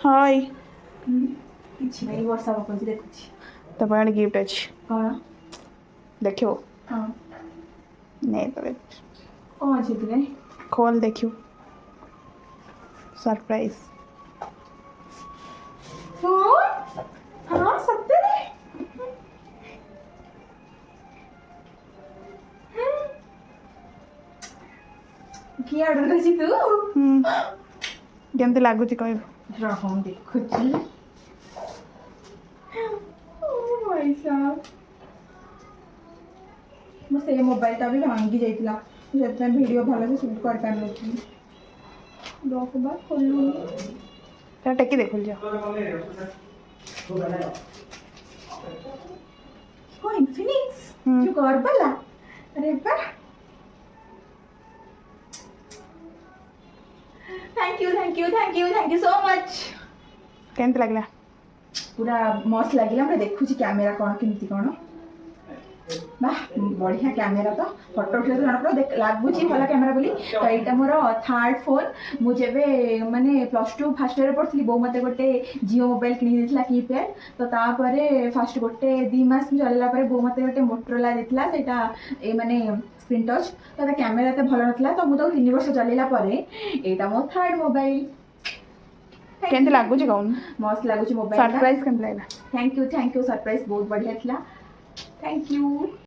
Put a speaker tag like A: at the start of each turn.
A: हाय
B: କିଛି ନାହିଁ ବର୍ଷା ପକଉଛି ଦେଖୁଛି
A: तो पाने गिफ्ट अच्छी
B: କ'ଣ
A: देखियो
B: ହଁ
A: नहीं तो
B: କ'ଣ ଅଛି ଏଥିରେ
A: खोल देखियो सरप्राइज
B: ହଁ ହଁ ସତରେ କି ଅର୍ଡର କରିଛି ତୁ
A: କେମିତି ଲାଗୁଛି କହିବୁ
B: ରହ ମୁଁ ଦେଖୁଛି ପଇସା ମୁଁ ସେ ମୋବାଇଲଟା ବି ଭାଙ୍ଗି ଯାଇଥିଲା ମୁଁ ସେଥିପାଇଁ ଭିଡ଼ିଓ ଭଲସେ ସୁଟ୍ କରିପାରିନଥିଲି ରହ ବା ଖୋଲୁନି
A: तेरा टेकी देखो जा
B: କ'ଣ ଇନଫିନିକ୍ସ
A: हम्म।
B: ଯୋଉ ଗରବାଲା ଆରେ ବା थैंक यू सो मच
A: କେମିତି ଲାଗିଲା
B: पूरा मस्त लगे मैं देखुची कैमेरा कौन केमती कौन वाह बढ़िया कैमेरा तो फोटो उठे तो जाना पड़ा लगुच भल कैमेरा बोली तो यहाँ मोर थर्ड फोन मुझे माने +2 फर्स्ट ईयर पढ़ी बो मत गोटे जियो मोबाइल किनी कीपैड तो तापर फास्ट गोटे 2 मास चलला बो मत गोटे मोटरोला देता से माने स्क्रीन टच तो कैमेरा तो भल ना तो मुझे 3 वर्ष चलला यहाँ मो थर्ड मोबाइल
A: केमती लागुची कौन
B: मस्त लगुच मोबाइल
A: सरप्राइज केमती लागला
B: थैंक यू सरप्राइज बहुत बढ़िया थी थैंक यू